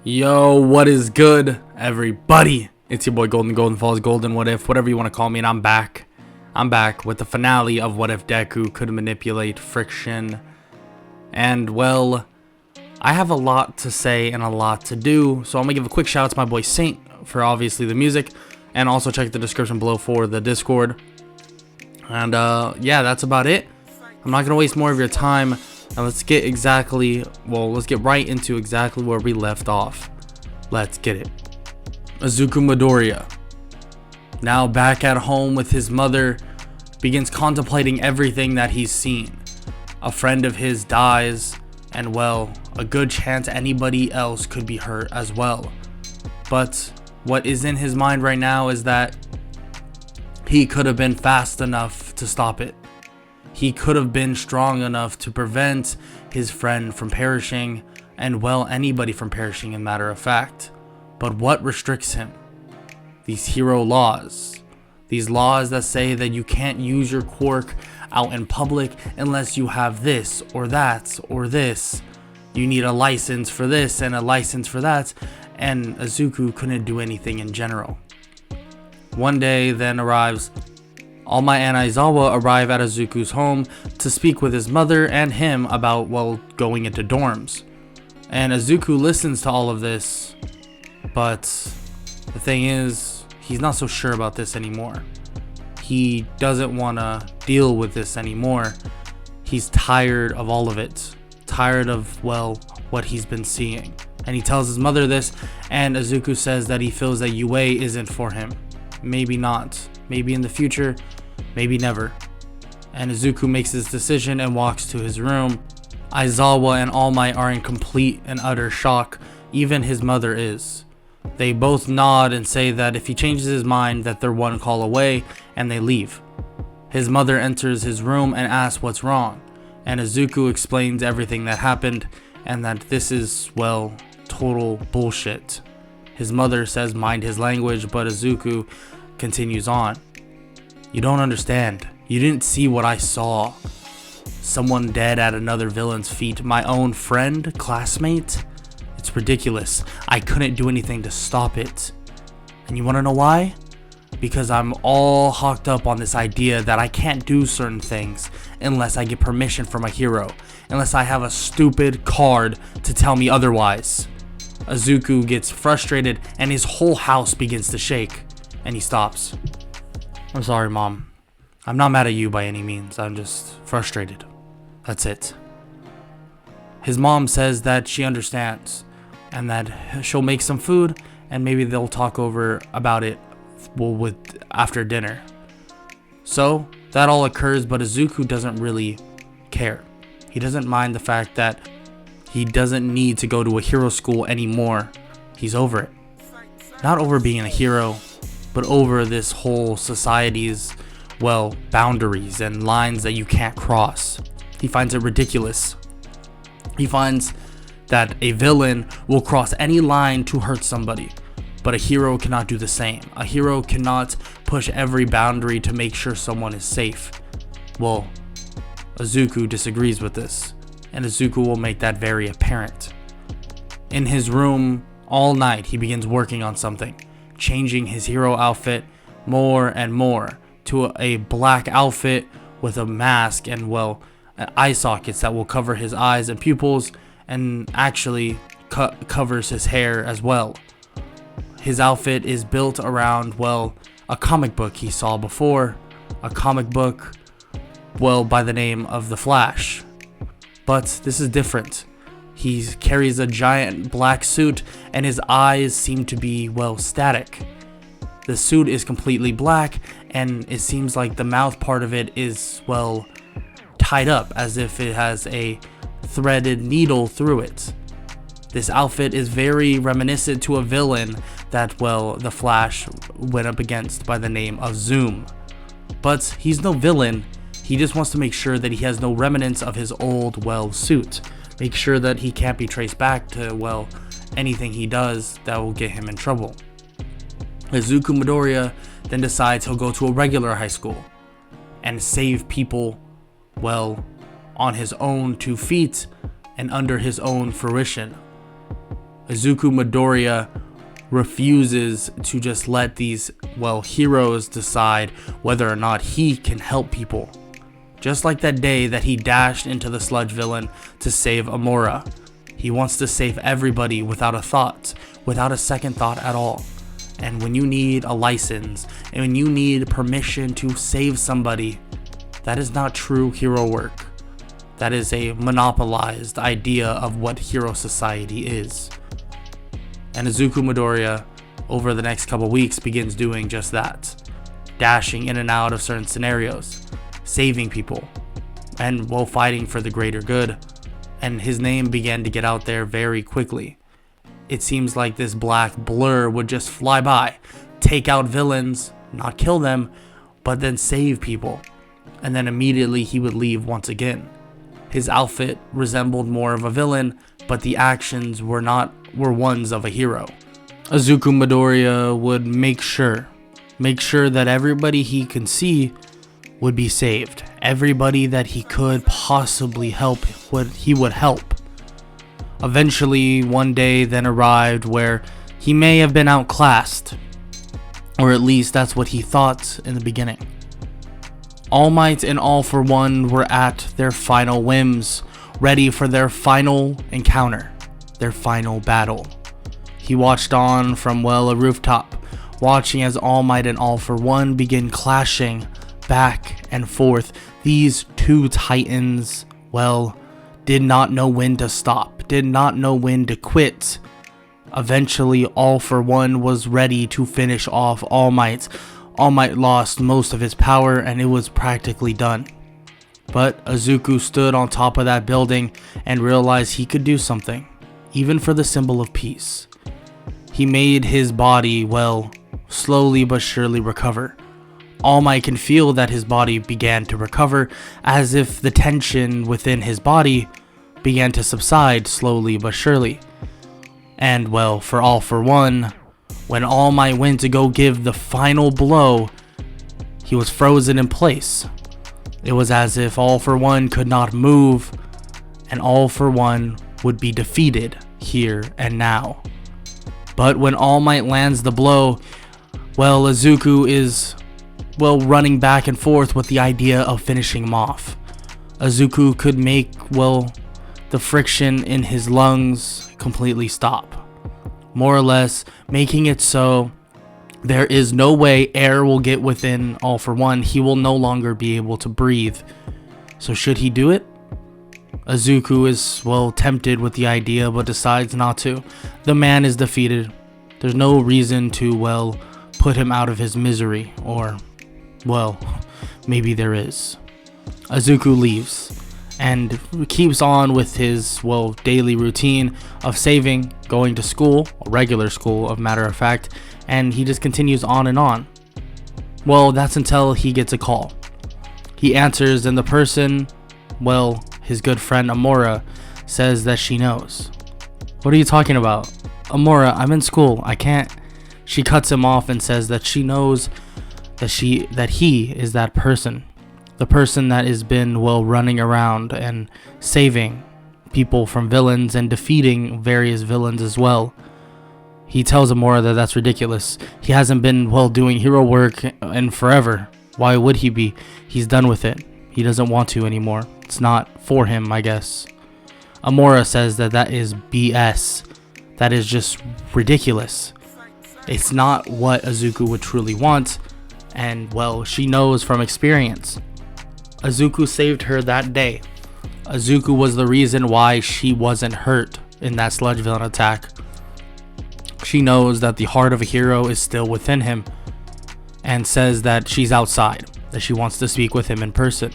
Yo, what is good, everybody? It's your boy Golden Falls, Golden What If, whatever you want to call me, and I'm back. I'm back with the finale of What If Deku Could Manipulate Friction. And, well, I have a lot to say and a lot to do, so I'm going to give a quick shout out to my boy Saint for obviously the music, and also check the description below for the Discord. And, yeah, that's about it. I'm not going to waste more of your time. Now let's get right into exactly where we left off. Let's get it. Izuku Midoriya, now back at home with his mother, begins contemplating everything that he's seen. A friend of his dies, and well, a good chance anybody else could be hurt as well. But what is in his mind right now is that he could have been fast enough to stop it. He could have been strong enough to prevent his friend from perishing, and well, anybody from perishing, in matter of fact. But what restricts him? These hero laws. These laws that say that you can't use your quirk out in public unless you have this or that or this. You need a license for this and a license for that, and Izuku couldn't do anything in general. One day then arrives. All Might and Aizawa arrive at Izuku's home to speak with his mother and him about, well, going into dorms. And Izuku listens to all of this, but the thing is, he's not so sure about this anymore. He doesn't want to deal with this anymore. He's tired of all of it. Tired of, well, what he's been seeing. And he tells his mother this, and Izuku says that he feels that Yue isn't for him. Maybe not. Maybe in the future, maybe never. And Izuku makes his decision and walks to his room. Aizawa and All Might are in complete and utter shock. Even his mother is. They both nod and say that if he changes his mind that they're one call away, and they leave. His mother enters his room and asks what's wrong. And Izuku explains everything that happened and that this is, well, total bullshit. His mother says mind his language, but Izuku continues on. You don't understand. You didn't see what I saw. Someone dead at another villain's feet. My own friend, classmate. It's ridiculous. I couldn't do anything to stop it. And you want to know why? Because I'm all hawked up on this idea that I can't do certain things unless I get permission from a hero. Unless I have a stupid card to tell me otherwise. Izuku gets frustrated and his whole house begins to shake. And he stops. I'm sorry, Mom. I'm not mad at you by any means. I'm just frustrated. That's it. His mom says that she understands and that she'll make some food and maybe they'll talk over about it after dinner. So that all occurs, but Izuku doesn't really care. He doesn't mind the fact that he doesn't need to go to a hero school anymore. He's over it. Not over being a hero, but over this whole society's, well, boundaries and lines that you can't cross. He finds it ridiculous. He finds that a villain will cross any line to hurt somebody, but a hero cannot do the same. A hero cannot push every boundary to make sure someone is safe. Well, Izuku disagrees with this, and Izuku will make that very apparent. In his room all night, he begins working on something. Changing his hero outfit more and more to a black outfit with a mask and, well, eye sockets that will cover his eyes and pupils and actually covers his hair as well. His outfit is built around, well, a comic book he saw before, a comic book, well, by the name of The Flash. But this is different. He carries a giant black suit and his eyes seem to be, well, static. The suit is completely black and it seems like the mouth part of it is, well, tied up as if it has a threaded needle through it. This outfit is very reminiscent to a villain that, well, the Flash went up against by the name of Zoom. But he's no villain. He just wants to make sure that he has no remnants of his old, well, suit. Make sure that he can't be traced back to, well, anything he does that will get him in trouble. Izuku Midoriya then decides he'll go to a regular high school and save people, well, on his own 2 feet and under his own fruition. Izuku Midoriya refuses to just let these, heroes decide whether or not he can help people. Just like that day that he dashed into the sludge villain to save Amora. He wants to save everybody without a thought, without a second thought at all. And when you need a license, and when you need permission to save somebody, that is not true hero work. That is a monopolized idea of what hero society is. And Izuku Midoriya, over the next couple weeks, begins doing just that. Dashing in and out of certain scenarios, saving people, and while fighting for the greater good. And his name began to get out there very quickly. It seems like this black blur would just fly by, take out villains, not kill them, but then save people. And then immediately he would leave once again. His outfit resembled more of a villain, but the actions were ones of a hero. Izuku Midoriya would make sure that everybody he can see would be saved. Everybody that he could possibly help, he would help. Eventually, one day then arrived where he may have been outclassed, or at least that's what he thought in the beginning. All Might and All For One were at their final whims, ready for their final encounter, their final battle. He watched on from, a rooftop, watching as All Might and All For One begin clashing back and forth. These two titans, did not know when to stop, did not know when to quit. Eventually, All For One was ready to finish off All Might. All Might lost most of his power and it was practically done. But Izuku stood on top of that building and realized he could do something, even for the symbol of peace. He made his body, slowly but surely recover. All Might can feel that his body began to recover, as if the tension within his body began to subside slowly but surely. And for All For One, when All Might went to go give the final blow, he was frozen in place. It was as if All For One could not move, and All For One would be defeated here and now. But when All Might lands the blow, Izuku is running back and forth with the idea of finishing him off. Izuku could make, the friction in his lungs completely stop. More or less, making it so there is no way air will get within All For One. He will no longer be able to breathe. So should he do it? Izuku is, tempted with the idea, but decides not to. The man is defeated. There's no reason to, put him out of his misery, or maybe there is. Izuku leaves and keeps on with his, daily routine of saving, going to school, a regular school, of matter of fact, and he just continues on and on. That's until he gets a call. He answers, and the person, his good friend Amora, says that she knows. What are you talking about? Amora, I'm in school, I can't. She cuts him off and says that she knows that he is that person. The person that has been, running around and saving people from villains and defeating various villains as well. He tells Amora that that's ridiculous. He hasn't been, doing hero work in forever. Why would he be? He's done with it. He doesn't want to anymore. It's not for him, I guess. Amora says that is BS. That is just ridiculous. It's not what Izuku would truly want, and she knows from experience. Izuku saved her that day. Izuku was the reason why she wasn't hurt in that sludge villain attack. She knows that the heart of a hero is still within him, and says that she's outside, that she wants to speak with him in person.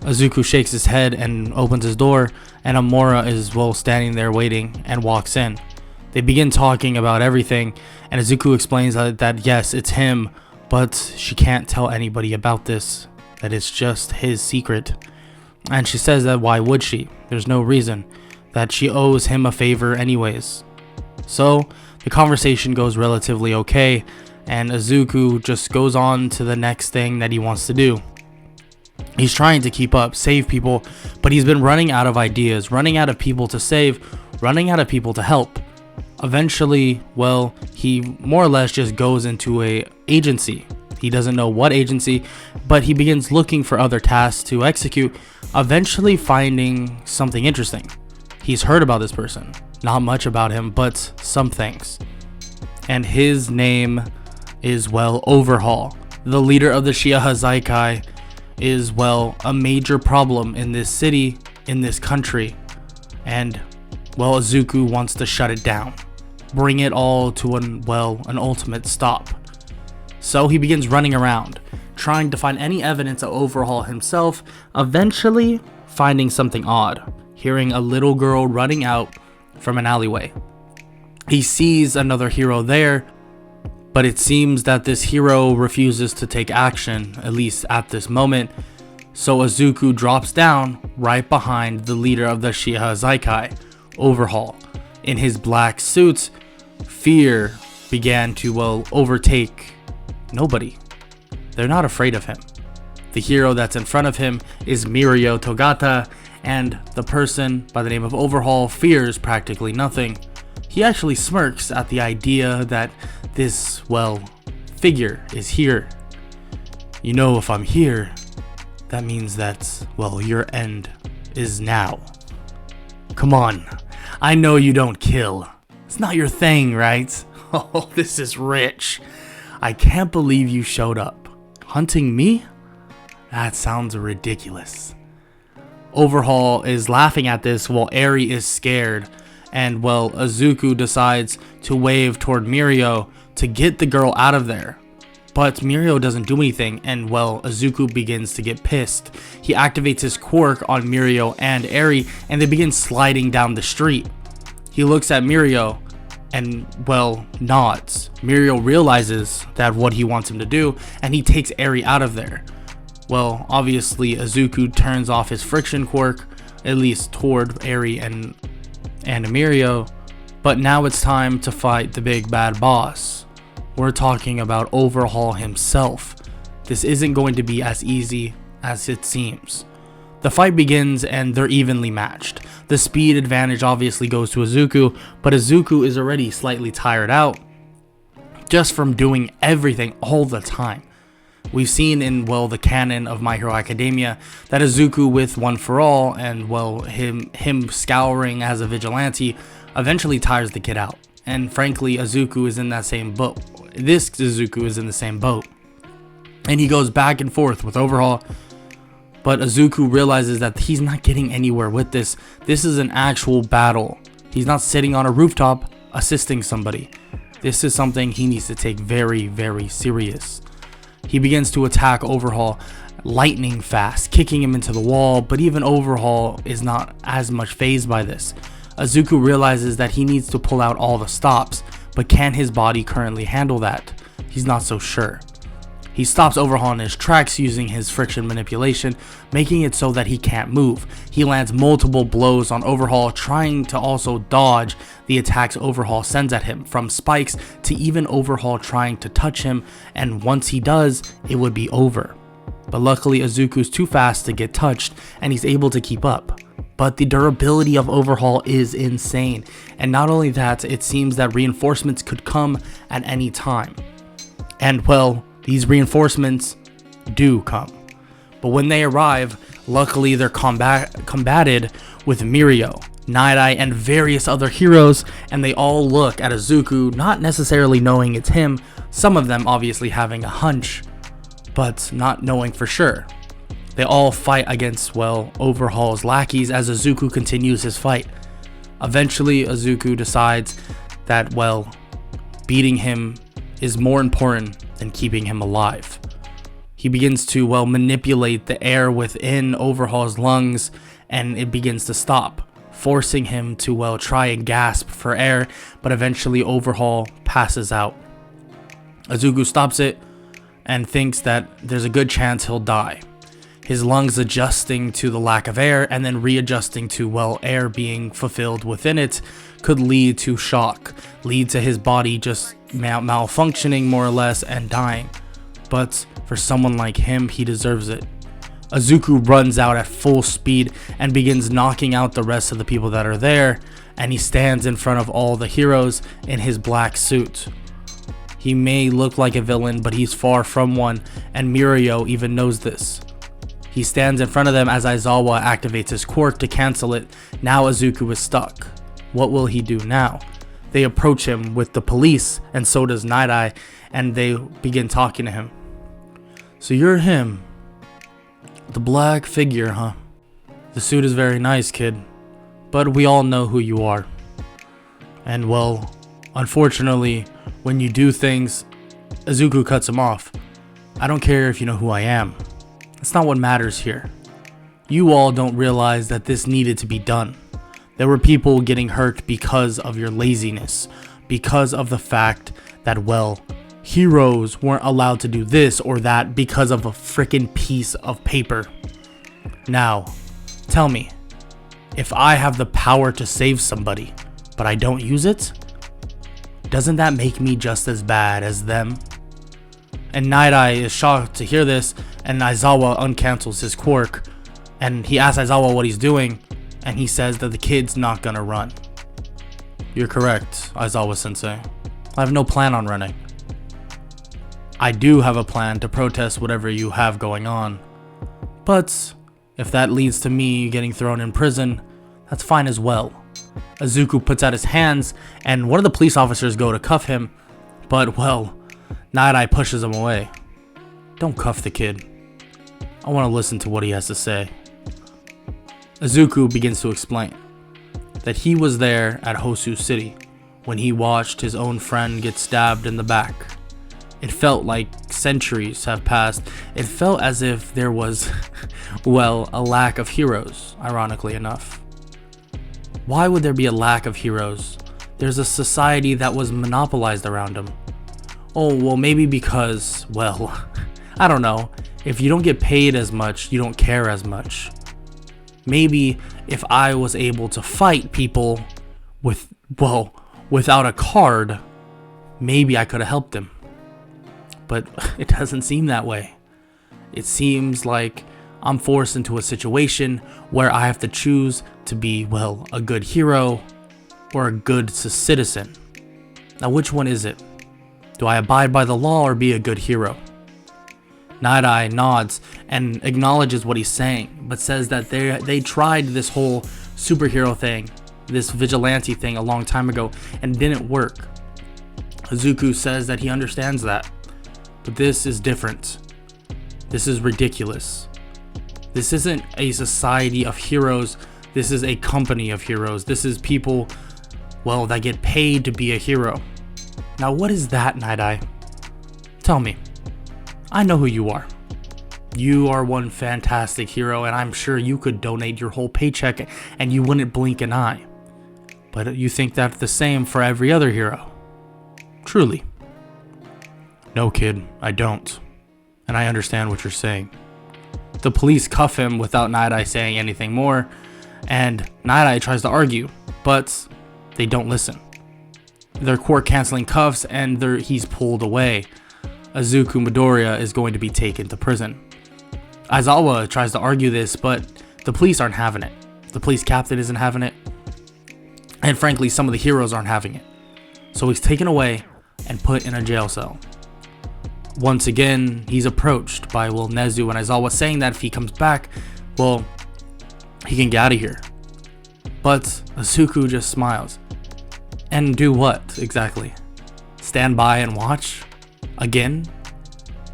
Izuku shakes his head and opens his door, and Amora is standing there waiting and walks in. They begin talking about everything, and Izuku explains that yes, it's him, but she can't tell anybody about this, that it's just his secret. And she says that why would she? There's no reason, that she owes him a favor anyways. So the conversation goes relatively okay, and Izuku just goes on to the next thing that he wants to do. He's trying to keep up, save people, but he's been running out of ideas, running out of people to save, running out of people to help. Eventually, well, he more or less just goes into a agency. He doesn't know what agency, but he begins looking for other tasks to execute, eventually finding something interesting. He's heard about this person. Not much about him, but some things. And his name is, well, Overhaul. The leader of the Shia Hazaikai is, well, a major problem in this city, in this country. And, well, Izuku wants to shut it down. Bring it all to an ultimate stop. So he begins running around, trying to find any evidence of Overhaul himself, eventually finding something odd, hearing a little girl running out from an alleyway. He sees another hero there, but it seems that this hero refuses to take action, at least at this moment. So Izuku drops down right behind the leader of the Shia Hazaikai, Overhaul. In his black suit, fear began to, overtake nobody. They're not afraid of him. The hero that's in front of him is Mirio Togata, and the person by the name of Overhaul fears practically nothing. He actually smirks at the idea that this, figure is here. You know, if I'm here, that means that, your end is now. Come on, I know you don't kill. It's not your thing, right? Oh, this is rich. I can't believe you showed up. Hunting me? That sounds ridiculous. Overhaul is laughing at this while Eri is scared. And, Izuku decides to wave toward Mirio to get the girl out of there. But Mirio doesn't do anything, and, Izuku begins to get pissed. He activates his quirk on Mirio and Eri, and they begin sliding down the street. He looks at Mirio and, nods. Mirio realizes that what he wants him to do, and he takes Eri out of there. Obviously, Izuku turns off his friction quirk, at least toward Eri and Mirio, but now it's time to fight the big bad boss. We're talking about Overhaul himself. This isn't going to be as easy as it seems. The fight begins and they're evenly matched. The speed advantage obviously goes to Izuku, but Izuku is already slightly tired out just from doing everything all the time. We've seen in, the canon of My Hero Academia that Izuku with One For All and, him scouring as a vigilante eventually tires the kid out. And frankly, Izuku is in that same boat. This Izuku is in the same boat. And he goes back and forth with Overhaul. But Izuku realizes that he's not getting anywhere with this. This is an actual battle. He's not sitting on a rooftop assisting somebody. This is something he needs to take very, very serious. He begins to attack Overhaul lightning fast, kicking him into the wall, but even Overhaul is not as much fazed by this. Izuku realizes that he needs to pull out all the stops, but can his body currently handle that? He's not so sure. He stops Overhaul in his tracks using his friction manipulation, making it so that he can't move. He lands multiple blows on Overhaul, trying to also dodge the attacks Overhaul sends at him, from spikes to even Overhaul trying to touch him, and once he does, it would be over. But luckily Izuku's too fast to get touched, and he's able to keep up. But the durability of Overhaul is insane, and not only that, it seems that reinforcements could come at any time. And these reinforcements do come. But when they arrive, luckily they're combated with Mirio, Night Eye, and various other heroes, and they all look at Izuku, not necessarily knowing it's him, some of them obviously having a hunch, but not knowing for sure. They all fight against, Overhaul's lackeys as Izuku continues his fight. Eventually, Izuku decides that, beating him is more important than keeping him alive. He begins to, manipulate the air within Overhaul's lungs, and it begins to stop, forcing him to, try and gasp for air, but eventually Overhaul passes out. Izuku stops it and thinks that there's a good chance he'll die. His lungs adjusting to the lack of air and then readjusting to, air being fulfilled within it could lead to shock, lead to his body just malfunctioning more or less and dying. But for someone like him, he deserves it. Izuku runs out at full speed and begins knocking out the rest of the people that are there, and he stands in front of all the heroes in his black suit. He may look like a villain, but he's far from one, and Mirio even knows this. He stands in front of them as Aizawa activates his quirk to cancel it. Now Izuku is stuck. What will he do now? They approach him with the police, and so does Night Eye, and they begin talking to him. So you're him. The black figure, huh? The suit is very nice, kid. But we all know who you are. And well, unfortunately, when you do things, Izuku cuts him off. I don't care if you know who I am. That's not what matters here. You all don't realize that this needed to be done. There were people getting hurt because of your laziness. Because of the fact that, well, heroes weren't allowed to do this or that because of a freaking piece of paper. Now, tell me, if I have the power to save somebody, but I don't use it, doesn't that make me just as bad as them? And Night Eye is shocked to hear this, and Aizawa uncancels his quirk, and he asks Aizawa what he's doing, and he says that the kid's not gonna run. You're correct, Aizawa-sensei. I have no plan on running. I do have a plan to protest whatever you have going on, but if that leads to me getting thrown in prison, that's fine as well. Izuku puts out his hands, and one of the police officers go to cuff him, but well, Night Eye pushes him away. Don't cuff the kid. I want to listen to what he has to say. Izuku begins to explain that he was there at Hosu City when he watched his own friend get stabbed in the back. It felt like centuries have passed. It felt as if there was, well, a lack of heroes, ironically enough. Why would there be a lack of heroes? There's a society that was monopolized around him. Oh, well, maybe because, well, I don't know. If you don't get paid as much, you don't care as much. Maybe if I was able to fight people with, well, without a card, maybe I could have helped them. But it doesn't seem that way. It seems like I'm forced into a situation where I have to choose to be, well, a good hero or a good citizen. Now, which one is it? Do I abide by the law or be a good hero? Night Eye nods and acknowledges what he's saying, but says that they tried this whole superhero thing, this vigilante thing a long time ago, and didn't work. Izuku says that he understands that, but this is different. This is ridiculous. This isn't a society of heroes. This is a company of heroes. This is people, well, that get paid to be a hero. Now, what is that, Night Eye? Tell me. I know who you are. You are one fantastic hero, and I'm sure you could donate your whole paycheck and you wouldn't blink an eye. But you think that's the same for every other hero. Truly. No, kid, I don't. And I understand what you're saying. The police cuff him without Night Eye saying anything more, and Night Eye tries to argue, but they don't listen. They're quirk canceling cuffs, and he's pulled away. Izuku Midoriya is going to be taken to prison. Aizawa tries to argue this, but the police aren't having it. The police captain isn't having it, and frankly, some of the heroes aren't having it. So he's taken away and put in a jail cell. Once again, he's approached by, well, Nezu and Aizawa, saying that if he comes back, well, he can get out of here. But Izuku just smiles. And do what, exactly? Stand by and watch? Again?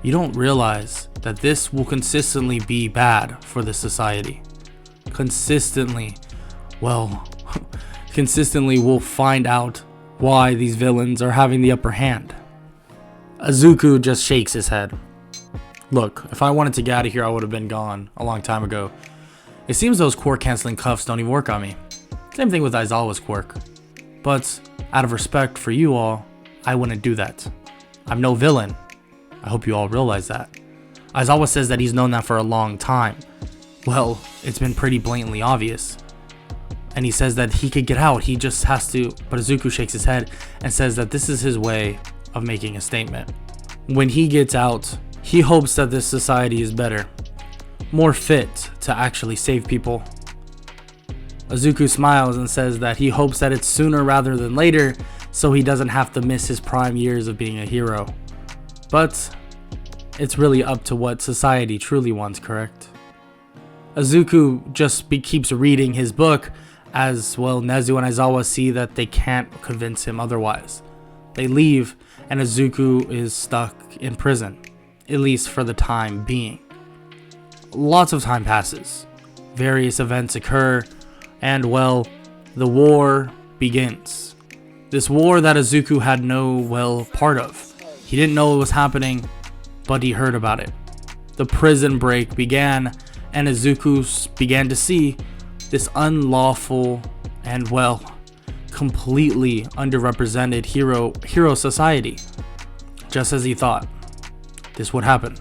You don't realize that this will consistently be bad for the society. Consistently, well, consistently we'll find out why these villains are having the upper hand. Izuku just shakes his head. Look, if I wanted to get out of here, I would have been gone a long time ago. It seems those quirk canceling cuffs don't even work on me. Same thing with Aizawa's quirk. But out of respect for you all, I wouldn't do that. I'm no villain. I hope you all realize that. Aizawa says that he's known that for a long time. Well, it's been pretty blatantly obvious. And he says that he could get out, he just has to, but Izuku shakes his head and says that this is his way of making a statement. When he gets out, he hopes that this society is better. more fit to actually save people. Izuku smiles and says that he hopes that it's sooner rather than later, so he doesn't have to miss his prime years of being a hero. But it's really up to what society truly wants, correct? Izuku just keeps reading his book, as well Nezu and Aizawa see that they can't convince him otherwise. They leave, and Izuku is stuck in prison, at least for the time being. Lots of time passes. Various events occur, and well, the war begins. This war that Izuku had no, part of. He didn't know it was happening, but he heard about it. The prison break began, and Izuku began to see this unlawful and, completely underrepresented hero society. Just as he thought, this would happen.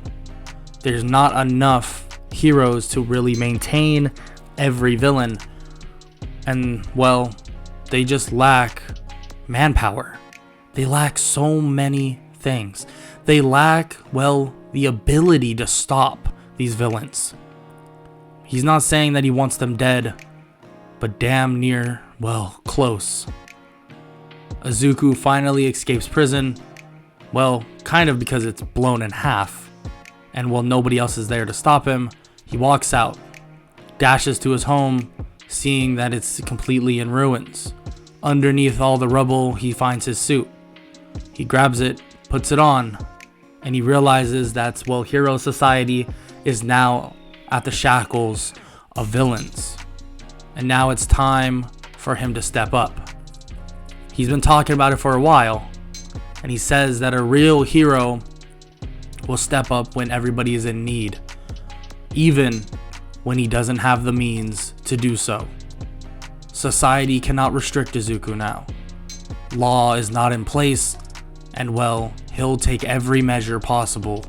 There's not enough heroes to really maintain every villain, and they just lack manpower. They lack so many things. They lack, the ability to stop these villains. He's not saying that he wants them dead, but damn near, close. Izuku finally escapes prison, kind of because it's blown in half, and while nobody else is there to stop him, he walks out, dashes to his home, seeing that it's completely in ruins. Underneath all the rubble, he finds his suit. He grabs it, puts it on, and he realizes that, hero society is now at the shackles of villains. And now it's time for him to step up. He's been talking about it for a while, and he says that a real hero will step up when everybody is in need, even when he doesn't have the means to do so. Society cannot restrict Izuku now. Law is not in place, and he'll take every measure possible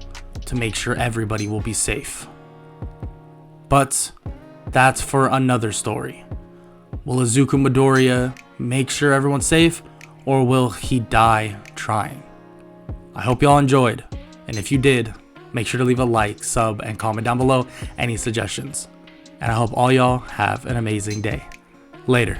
to make sure everybody will be safe. But that's for another story. Will Izuku Midoriya make sure everyone's safe, or will he die trying? I hope y'all enjoyed, and if you did, make sure to leave a like, sub, and comment down below any suggestions. And I hope all y'all have an amazing day. Later.